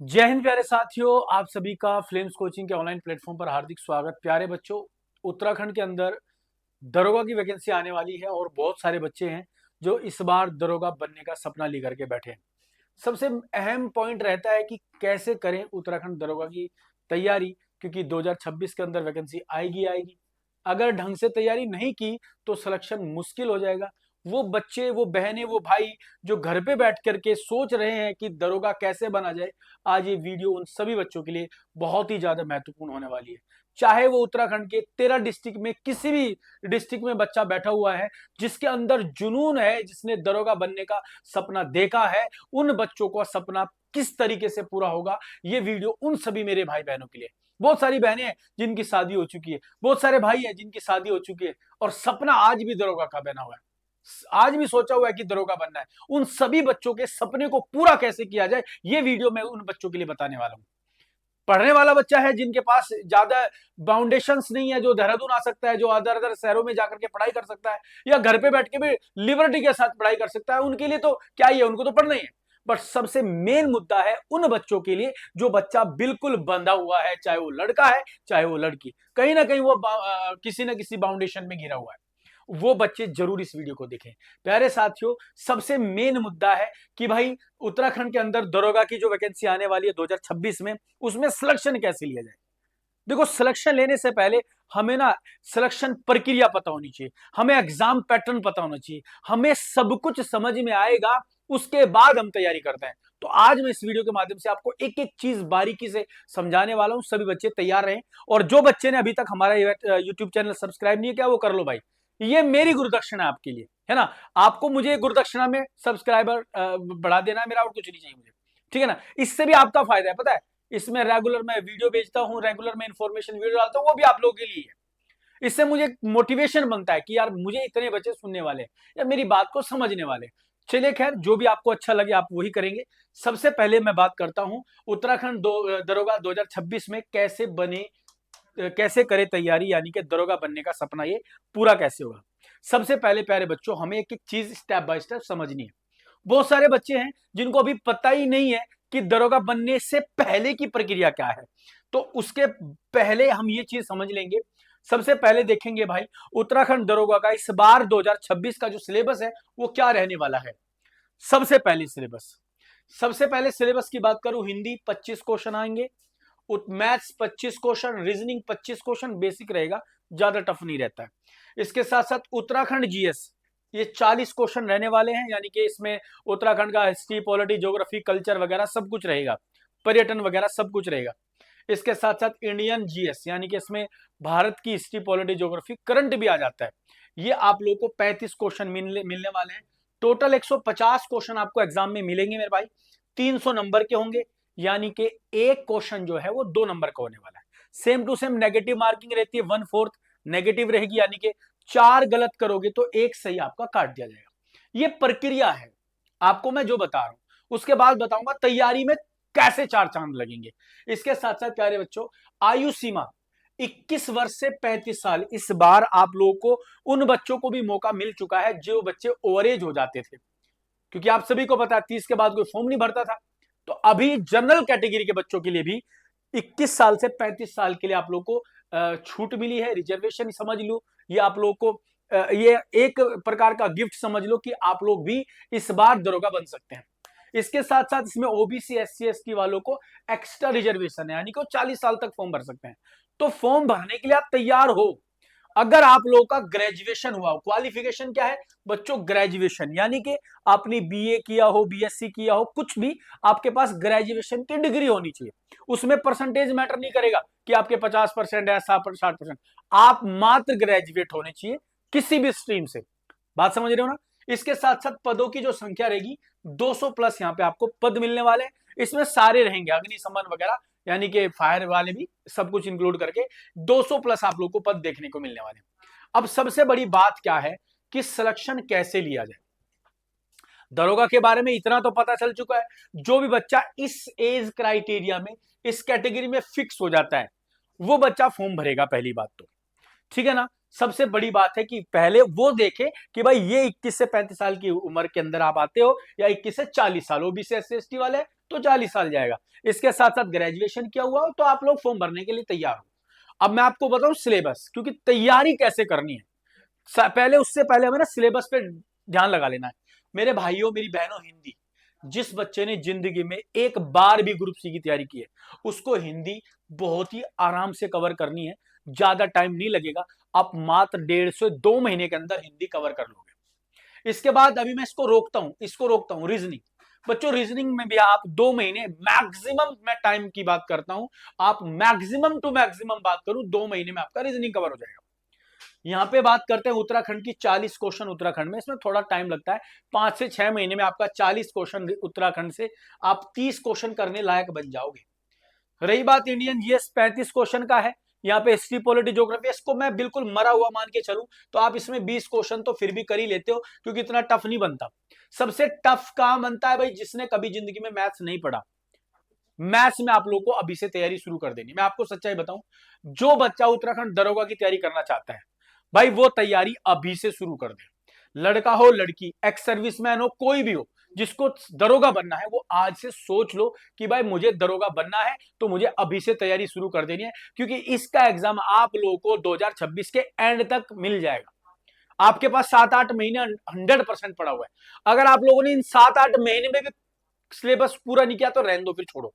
जय हिंद प्यारे साथियों, आप सभी का फ्लेम्स कोचिंग के ऑनलाइन प्लेटफॉर्म पर हार्दिक स्वागत। प्यारे बच्चों, उत्तराखंड के अंदर दरोगा की वैकेंसी आने वाली है और बहुत सारे बच्चे हैं जो इस बार दरोगा बनने का सपना लेकर के बैठे हैं। सबसे अहम पॉइंट रहता है कि कैसे करें उत्तराखंड दरोगा की तैयारी, क्योंकि 2026 के अंदर वैकेंसी आएगी आएगी। अगर ढंग से तैयारी नहीं की तो सिलेक्शन मुश्किल हो जाएगा। वो बच्चे, वो बहनें, वो भाई जो घर पे बैठ करके सोच रहे हैं कि दरोगा कैसे बना जाए, आज ये वीडियो उन सभी बच्चों के लिए बहुत ही ज्यादा महत्वपूर्ण होने वाली है। चाहे वो उत्तराखंड के 13 डिस्ट्रिक्ट में किसी भी डिस्ट्रिक्ट में बच्चा बैठा हुआ है जिसके अंदर जुनून है, जिसने दरोगा बनने का सपना देखा है, उन बच्चों का सपना किस तरीके से पूरा होगा, ये वीडियो उन सभी मेरे भाई बहनों के लिए। बहुत सारी बहनें हैं जिनकी शादी हो चुकी है, बहुत सारे भाई हैं जिनकी शादी हो चुकी है और सपना आज भी दरोगा का बना हुआ है, आज भी सोचा हुआ है कि दरोगा बनना है। उन सभी बच्चों के सपने को पूरा कैसे किया जाए, ये वीडियो मैं उन बच्चों के लिए बताने वाला हूं। पढ़ने वाला बच्चा है जिनके पास ज्यादा बाउंडेशंस नहीं है, जो देहरादून आ सकता है, जो अदर अदर शहरों में जाकर के पढ़ाई कर सकता है, या घर पे बैठ के भी लिबर्टी के साथ पढ़ाई कर सकता है, उनके लिए तो क्या ही है, उनको तो पढ़ना ही है। बट सबसे मेन मुद्दा है उन बच्चों के लिए जो बच्चा बिल्कुल बंधा हुआ है, चाहे वो लड़का है चाहे वो लड़की, कहीं ना कहीं वो किसी ना किसी बाउंडेशन में घिरा हुआ है। वो बच्चे जरूर इस वीडियो को देखें। प्यारे साथियों, सबसे मेन मुद्दा है कि भाई उत्तराखंड के अंदर दरोगा की जो वैकेंसी आने वाली है 2026 में, उसमें सिलेक्शन कैसे लिया जाए। देखो, सिलेक्शन लेने से पहले हमें ना सिलेक्शन प्रक्रिया पता होनी चाहिए, हमें एग्जाम पैटर्न पता होना चाहिए, हमें सब कुछ समझ में आएगा, उसके बाद हम तैयारी करते हैं। तो आज मैं इस वीडियो के माध्यम से आपको एक एक चीज बारीकी से समझाने वाला हूं। सभी बच्चे तैयार रहें, और जो बच्चे ने अभी तक हमारा यूट्यूब चैनल सब्सक्राइब नहीं किया वो कर लो भाई। ये मेरी गुरुदक्षिणा आपके लिए है ना। आपको मुझे गुरुदक्षिणा में सब्सक्राइबर बढ़ा देना है मेरा, और कुछ नहीं चाहिए मुझे, ठीक है ना। इससे भी आपका फायदा है, पता है, इसमें रेगुलर मैं वीडियो भेजता हूं, रेगुलर मैं इंफॉर्मेशन वीडियो डालता हूं, वो भी आप लोगों के लिए है। इससे मुझे मोटिवेशन बनता है कि यार मुझे इतने बच्चे सुनने वाले या मेरी बात को समझने वाले। चलिए खैर, जो भी आपको अच्छा लगे आप वही करेंगे। सबसे पहले मैं बात करता हूं उत्तराखंड दरोगा 2026 में कैसे बने, कैसे करे तैयारी, यानी कि दरोगा बनने का सपना ये पूरा कैसे होगा। सबसे पहले प्यारे बच्चों, हमें एक एक चीज स्टेप बाय स्टेप समझनी है। बहुत सारे बच्चे हैं जिनको अभी पता ही नहीं है कि दरोगा बनने से पहले की प्रक्रिया क्या है। तो उसके पहले हम ये चीज समझ लेंगे। सबसे पहले देखेंगे भाई, उत्तराखंड दरोगा का इस बार 2026 का जो सिलेबस है वो क्या रहने वाला है। सबसे पहले सिलेबस, सबसे पहले सिलेबस की बात करूं, हिंदी 25 क्वेश्चन आएंगे, maths 25 question, reasoning 25 question, basic रहेगा, ज्यादा टफ नहीं रहता है। इसके साथ साथ उत्तराखंड जीएस, ये 40 क्वेश्चन रहने वाले हैं, यानी कि इसमें उत्तराखंड का हिस्ट्री, पॉलिटी, ज्योग्राफी, कल्चर वगैरह सब कुछ रहेगा, पर्यटन वगैरह सब कुछ रहेगा। इसके साथ साथ इंडियन जीएस, यानी कि इसमें भारत की हिस्ट्री, पॉलिटी, ज्योग्राफी, करंट भी आ जाता है। ये आप लोगों को 35 क्वेश्चन मिलने वाले हैं। टोटल 150 क्वेश्चन आपको एग्जाम में मिलेंगे मेरे भाई, 300 नंबर के होंगे, यानी कि एक क्वेश्चन जो है वो 2 नंबर का होने वाला है। Same to same negative marking रहती है, 1/4 नेगेटिव रहेगी, यानी कि 4 गलत करोगे तो एक सही आपका काट दिया जाएगा। ये प्रक्रिया है, आपको मैं जो बता रहा हूं उसके बाद बताऊंगा तैयारी में कैसे 4 चांद लगेंगे। इसके साथ साथ प्यारे बच्चों, आयु सीमा 21 वर्ष से 35 साल, इस बार आप लोगों को उन बच्चों को भी मौका मिल चुका है जो बच्चे ओवरेज हो जाते थे, क्योंकि आप सभी को पता है 30 के बाद कोई फॉर्म नहीं भरता था। तो अभी जनरल कैटेगरी के बच्चों के लिए भी 21 साल से 35 साल के लिए आप लोग को छूट मिली है, रिजर्वेशन समझ लो, ये आप लोग को ये एक प्रकार का गिफ्ट समझ लो कि आप लोग भी इस बार दरोगा बन सकते हैं। इसके साथ साथ इसमें ओबीसी, एससी, एसटी वालों को एक्स्ट्रा रिजर्वेशन है, यानी कि 40 साल तक फॉर्म भर सकते हैं। तो फॉर्म भरने के लिए आप तैयार हो। अगर आप लोगों का ग्रेजुएशन हुआ हो, क्वालिफिकेशन क्या है बच्चों, ग्रेजुएशन, यानी कि आपने बीए किया हो, बीएससी किया हो, कुछ भी आपके पास ग्रेजुएशन की डिग्री होनी चाहिए। उसमें परसेंटेज मैटर नहीं करेगा कि आपके 50% है, 60%, आप मात्र ग्रेजुएट होने चाहिए किसी भी स्ट्रीम से। बात समझ रहे हो ना। इसके साथ साथ पदों की जो संख्या रहेगी 200 प्लस यहाँ पे आपको पद मिलने वाले हैं। इसमें सारे रहेंगे, अग्निशमन वगैरह, यानी कि फायर वाले भी, सब कुछ इंक्लूड करके 200 प्लस आप लोग को पद देखने को मिलने वाले हैं। अब सबसे बड़ी बात क्या है कि सिलेक्शन कैसे लिया जाए। दरोगा के बारे में इतना तो पता चल चुका है, जो भी बच्चा इस एज क्राइटेरिया में, इस कैटेगरी में फिक्स हो जाता है, वो बच्चा फॉर्म भरेगा, पहली बात तो, ठीक है ना। सबसे बड़ी बात है कि पहले वो देखे कि भाई ये 21 से 35 साल की उम्र के अंदर आप आते हो या 21 से 40 साल, ओबीसी एससी एसटी वाले तो 40 साल जाएगा। इसके साथ साथ ग्रेजुएशन किया हुआ हो तो आप लोग फॉर्म भरने के लिए तैयार हो। अब मैं आपको बताऊं सिलेबस, क्योंकि तैयारी कैसे करनी है पहले, उससे पहले हमें ना सिलेबस पे ध्यान लगा लेना है। मेरे भाइयों मेरी बहनों, हिंदी, जिस बच्चे ने जिंदगी में एक बार भी ग्रुप सी की तैयारी की है उसको हिंदी बहुत ही आराम से कवर करनी है। ज्यादा टाइम नहीं लगेगा, आप मात्र 1.5 से 2 महीने के अंदर हिंदी कवर कर लोगे। इसके बाद अभी मैं इसको रोकता हूं रीजनिंग। बच्चों रीजनिंग में भी आप 2 महीने मैक्सिमम, मैं टाइम की बात करता हूं, आप मैक्सिमम टू मैक्सिमम बात करूं 2 महीने में आपका रीजनिंग कवर हो जाएगा। यहाँ पे बात करते हैं उत्तराखंड की, 40 क्वेश्चन उत्तराखंड में, इसमें थोड़ा टाइम लगता है, 5 से 6 महीने में आपका 40 क्वेश्चन उत्तराखंड से आप 30 क्वेश्चन करने लायक बन जाओगे। रही बात इंडियन जीएस, 35 क्वेश्चन का है। यहाँ पे हिस्ट्री पॉलिटी ज्योग्राफी, इसको मैं बिल्कुल मरा हुआ मान के चलूं तो आप इसमें 20 क्वेश्चन तो फिर भी कर ही लेते हो, क्योंकि इतना टफ नहीं बनता। सबसे टफ काम बनता है भाई जिसने कभी जिंदगी में मैथ्स नहीं पढ़ा। मैथ्स में आप लोगों को अभी से तैयारी शुरू कर देनी। मैं आपको सच्चाई बताऊं, जो बच्चा उत्तराखंड दरोगा की तैयारी करना चाहता है भाई वो तैयारी अभी से शुरू कर दे। लड़का हो लड़की, एक्स सर्विसमैन हो, कोई भी हो, जिसको दरोगा बनना है वो आज से सोच लो कि भाई मुझे दरोगा बनना है तो मुझे अभी से तैयारी शुरू कर देनी है, क्योंकि इसका एग्जाम आप लोगों को 2026 के एंड तक मिल जाएगा। आपके पास 7-8 महीने 100% पड़ा हुआ है। अगर आप लोगों ने इन 7-8 महीने में भी सिलेबस पूरा नहीं किया तो रहने दो, फिर छोड़ो,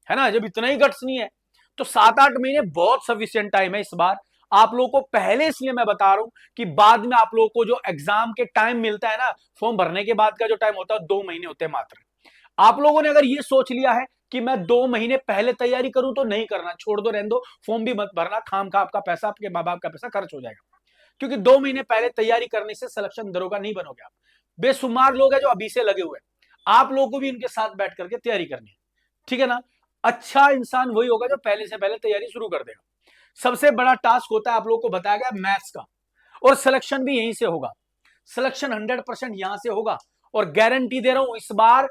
है ना। जब इतना ही गट्स नहीं है तो 7-8 महीने बहुत सफिशिएंट टाइम है इस बार। आप लोगों को पहले इसलिए मैं बता रहा हूं कि बाद में आप लोगों को जो एग्जाम के टाइम मिलता है ना, फॉर्म भरने के बाद का जो टाइम होता है 2 महीने होते हैं मात्र। आप लोगों ने अगर ये सोच लिया है कि मैं 2 महीने पहले तैयारी करूं तो नहीं करना, छोड़ दो, रहने दो, फॉर्म भी मत भरना, खाम खा आपका पैसा, आपके माँ बाप का पैसा खर्च हो जाएगा। क्योंकि 2 महीने पहले तैयारी करने से सिलेक्शन दरोगा नहीं बनोगे आप। बेशुमार लोग हैं जो अभी से लगे हुए हैं, आप लोगों को भी इनके साथ बैठ करके तैयारी करनी है, ठीक है ना। अच्छा इंसान वही होगा जो पहले से पहले तैयारी शुरू कर देगा। सबसे बड़ा टास्क होता है आप लोगों को बताया गया मैथ्स का, और सिलेक्शन भी यहीं से होगा। सिलेक्शन 100% यहां से होगा, और गारंटी दे रहा हूं इस बार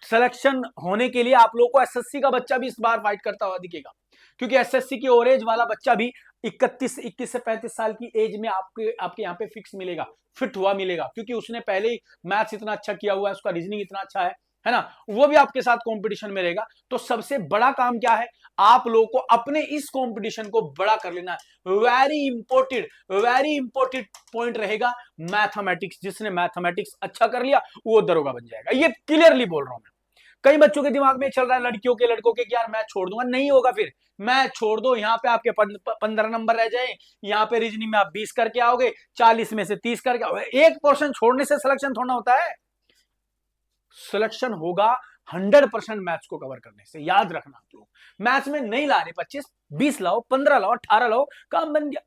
सिलेक्शन होने के लिए आप लोगों को एसएससी का बच्चा भी इस बार फाइट करता हुआ दिखेगा, क्योंकि एसएससी की ओवरेज वाला बच्चा भी 21 से 35 साल की एज में आपके यहाँ पे फिक्स मिलेगा, फिट हुआ मिलेगा, क्योंकि उसने पहले ही मैथ्स इतना अच्छा किया हुआ है, उसका रीजनिंग इतना अच्छा है ना, वो भी आपके साथ कंपटीशन में रहेगा। तो सबसे बड़ा काम क्या है, आप लोगों को अपने इस कंपटीशन को बड़ा कर लेना है। वेरी इंपॉर्टेंट पॉइंट रहेगा मैथमेटिक्स। जिसने मैथमेटिक्स अच्छा कर लिया वो दरोगा बन जाएगा, ये क्लियरली बोल रहा हूं मैं। कई बच्चों के दिमाग में चल रहा है, लड़कियों के लड़कों के, कि यार मैं छोड़ दूंगा, नहीं होगा। फिर मैं छोड़ दो, यहाँ पे आपके 15 नंबर रह जाए, यहाँ पे रीजनिंग में आप 20 करके आओगे, 40 में से 30 करके आओगे। एक पोर्शन छोड़ने से सिलेक्शन थोड़ा होता है, सिलेक्शन होगा 100% मैथ्स को कवर करने से। याद रखना आप लोग, मैथ्स में नहीं ला रहे 25-20 लाओ, 15 लाओ, 18 लाओ, काम बन गया,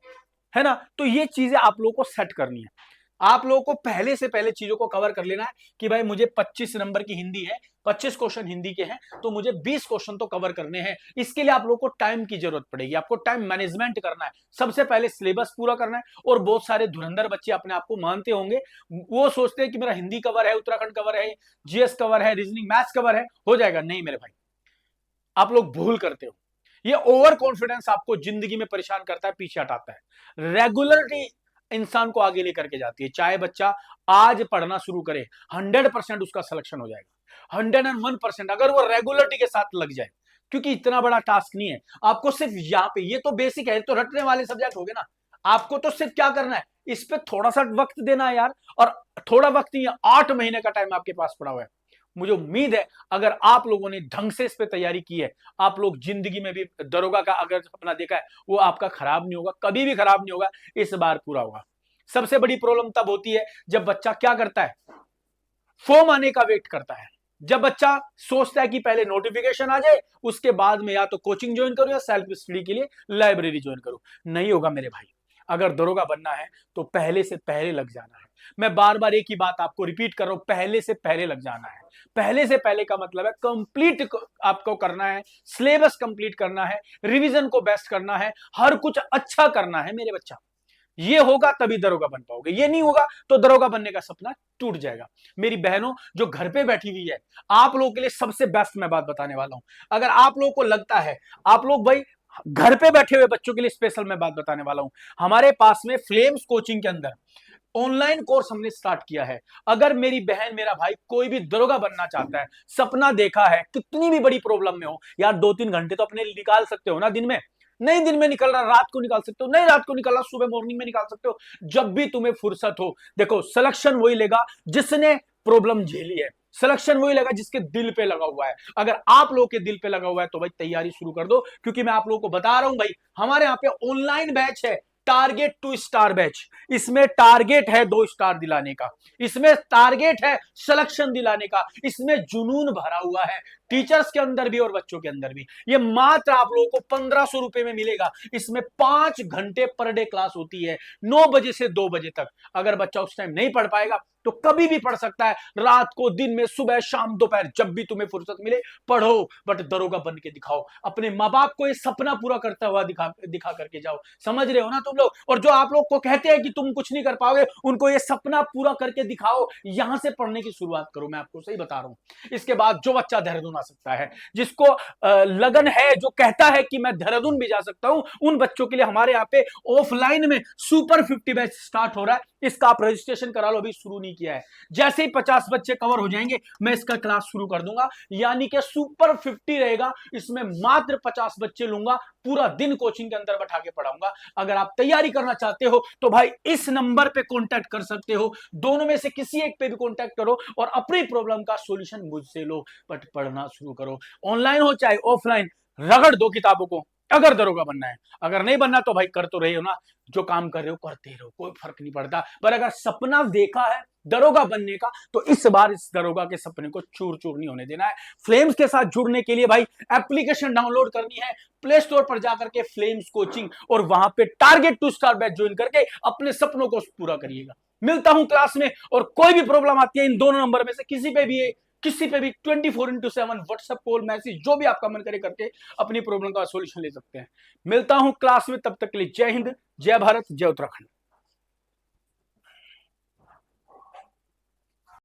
है ना। तो ये चीजें आप लोगों को सेट करनी है। आप लोगों को पहले से पहले चीजों को कवर कर लेना है कि भाई मुझे 25 नंबर की हिंदी है, 25 क्वेश्चन हिंदी के हैं, तो मुझे 20 क्वेश्चन तो कवर करने हैं। इसके लिए आप लोगों को टाइम की जरूरत पड़ेगी, आपको टाइम मैनेजमेंट करना है। सबसे पहले सिलेबस पूरा करना है। और बहुत सारे धुरंधर बच्चे अपने आप को मानते होंगे, वो सोचते हैं कि मेरा हिंदी कवर है, उत्तराखंड कवर है, जीएस कवर है, रीजनिंग मैथ्स कवर है, हो जाएगा। नहीं मेरे भाई, आप लोग भूल करते हो। ये ओवर कॉन्फिडेंस आपको जिंदगी में परेशान करता है, पीछे हटाता है। रेगुलरिटी इंसान को आगे लेकर के जाती है। चाहे बच्चा आज पढ़ना शुरू करे, 100% उसका सिलेक्शन हो जाएगा, 101%, अगर वो रेगुलरिटी के साथ लग जाए। क्योंकि इतना बड़ा टास्क नहीं है, आपको सिर्फ यहाँ पे, ये तो बेसिक है, तो रटने वाले सब्जेक्ट हो गए ना, आपको तो सिर्फ क्या करना है, इस पे थोड़ा सा वक्त देना है यार। और थोड़ा वक्त नहीं है, 8 महीने का टाइम आपके पास पड़ा हुआ है। मुझे उम्मीद है अगर आप लोगों ने ढंग से इस पे तैयारी की है, आप लोग जिंदगी में भी दरोगा का अगर सपना देखा है वो आपका खराब नहीं होगा, कभी भी खराब नहीं होगा, इस बार पूरा होगा। सबसे बड़ी प्रॉब्लम तब होती है जब बच्चा क्या करता है, फॉर्म आने का वेट करता है। जब बच्चा सोचता है कि पहले नोटिफिकेशन आ जाए, उसके बाद में या तो कोचिंग ज्वाइन करूं या सेल्फ स्टडी के लिए लाइब्रेरी ज्वाइन करूं। नहीं होगा मेरे भाई, अगर दरोगा बनना है तो पहले से पहले लग जाना है। मैं बार बार एक ही बात आपको रिपीट कर रहा हूं, पहले से पहले लग जाना है। पहले से पहले का मतलब है कंप्लीट आपको करना है, सिलेबस कंप्लीट करना है, रिवीजन को बेस्ट करना है, हर कुछ अच्छा करना है मेरे बच्चा। ये होगा तभी दरोगा बन पाओगे, ये नहीं होगा तो दरोगा बनने का सपना टूट जाएगा। मेरी बहनों जो घर पे बैठी हुई है, आप लोगों के लिए सबसे बेस्ट मैं बात बताने वाला हूं। अगर आप लोगों को लगता है आप लोग भाई घर पे बैठे हुए बच्चों के लिए स्पेशल मैं बात बताने वाला हूं। हमारे पास में फ्लेम्स कोचिंग के अंदर ऑनलाइन कोर्स हमने स्टार्ट किया है। अगर मेरी बहन मेरा भाई कोई भी दरोगा बनना चाहता है, सपना देखा है, कितनी भी बड़ी प्रॉब्लम में हो यार, 2-3 घंटे तो अपने निकाल सकते हो ना दिन में। नहीं दिन में निकल रहा, रात को निकाल सकते हो, नहीं रात को निकल रहा, सुबह मॉर्निंग में निकाल सकते हो, जब भी तुम्हें फुर्सत हो। देखो सिलेक्शन वही लेगा जिसने प्रॉब्लम झेली है, सिलेक्शन वही लगा जिसके दिल पे लगा हुआ है। अगर आप लोगों के दिल पे लगा हुआ है तो भाई तैयारी शुरू कर दो, क्योंकि मैं आप लोगों को बता रहा हूं भाई, हमारे यहाँ पे ऑनलाइन बैच है, टारगेट 2 स्टार बैच। इसमें टारगेट है 2 स्टार दिलाने का, इसमें टारगेट है सिलेक्शन दिलाने का, इसमें जुनून भरा हुआ है टीचर्स के अंदर भी और बच्चों के अंदर भी। ये मात्र आप लोगों को 1500 रुपए में मिलेगा। इसमें 5 घंटे पर डे क्लास होती है, 9 बजे से 2 बजे तक। अगर बच्चा उस टाइम नहीं पढ़ पाएगा तो कभी भी पढ़ सकता है, रात को, दिन में, सुबह, शाम, दोपहर, जब भी तुम्हें फुर्सत मिले पढ़ो, बट दरोगा बन के दिखाओ। अपने माँ बाप को ये सपना पूरा करता हुआ दिखा दिखा करके जाओ। समझ रहे हो ना तुम लोग? और जो आप लोग को कहते हैं कि तुम कुछ नहीं कर पाओगे, उनको ये सपना पूरा करके दिखाओ। यहां से पढ़ने की शुरुआत करो, मैं आपको सही बता रहा हूं। इसके बाद जो बच्चा देहरादून आ सकता है, जिसको लगन है, जो कहता है कि मैं देहरादून भी जा सकता हूं, उन बच्चों के लिए हमारे यहाँ पे ऑफलाइन में सुपर 50 बैच स्टार्ट हो रहा है। इसका आप रजिस्ट्रेशन करा लो, अभी शुरू नहीं किया है। जैसे ही 50 बच्चे कवर हो जाएंगे मैं इसका क्लास शुरू कर दूंगा, यानी कि सुपर 50 रहेगा। इसमें मात्र 50 बच्चे लूंगा, पूरा दिन कोचिंग के अंदर बैठा के पढ़ाऊंगा। अगर आप तैयारी करना चाहते हो तो भाई इस नंबर पे कांटेक्ट कर सकते हो, दोनों में से किसी एक पे भी कांटेक्ट करो और अपनी प्रॉब्लम का सॉल्यूशन मुझसे लो, बट पढ़ना शुरू करो। ऑनलाइन हो चाहे ऑफलाइन, रगड़ दो किताबों को, अगर दरोगा बनना है। अगर नहीं बनना तो भाई कर तो रहे हो ना, जो काम कर रहे हो करते रहो, कोई फर्क नहीं पड़ता। पर अगर सपना देखा है दरोगा बनने का तो इस बार इस दरोगा के सपने को चूर चूर नहीं होने देना है। फ्लेम्स के साथ जुड़ने के लिए भाई एप्लीकेशन डाउनलोड करनी है, प्ले स्टोर पर जाकर के फ्लेम्स कोचिंग, और वहां पे टारगेट 2 स्टार बैच ज्वाइन करके अपने सपनों को पूरा करिएगा। मिलता हूं क्लास में, और कोई भी प्रॉब्लम आती है इन दोनों नंबर में से किसी पे भी 24x7 व्हाट्सएप कॉल मैसेज जो भी आपका मन करे करके अपनी प्रॉब्लम का सॉल्यूशन ले सकते हैं। मिलता हूं क्लास में, तब तक के लिए जय हिंद, जय भारत, जय उत्तराखंड।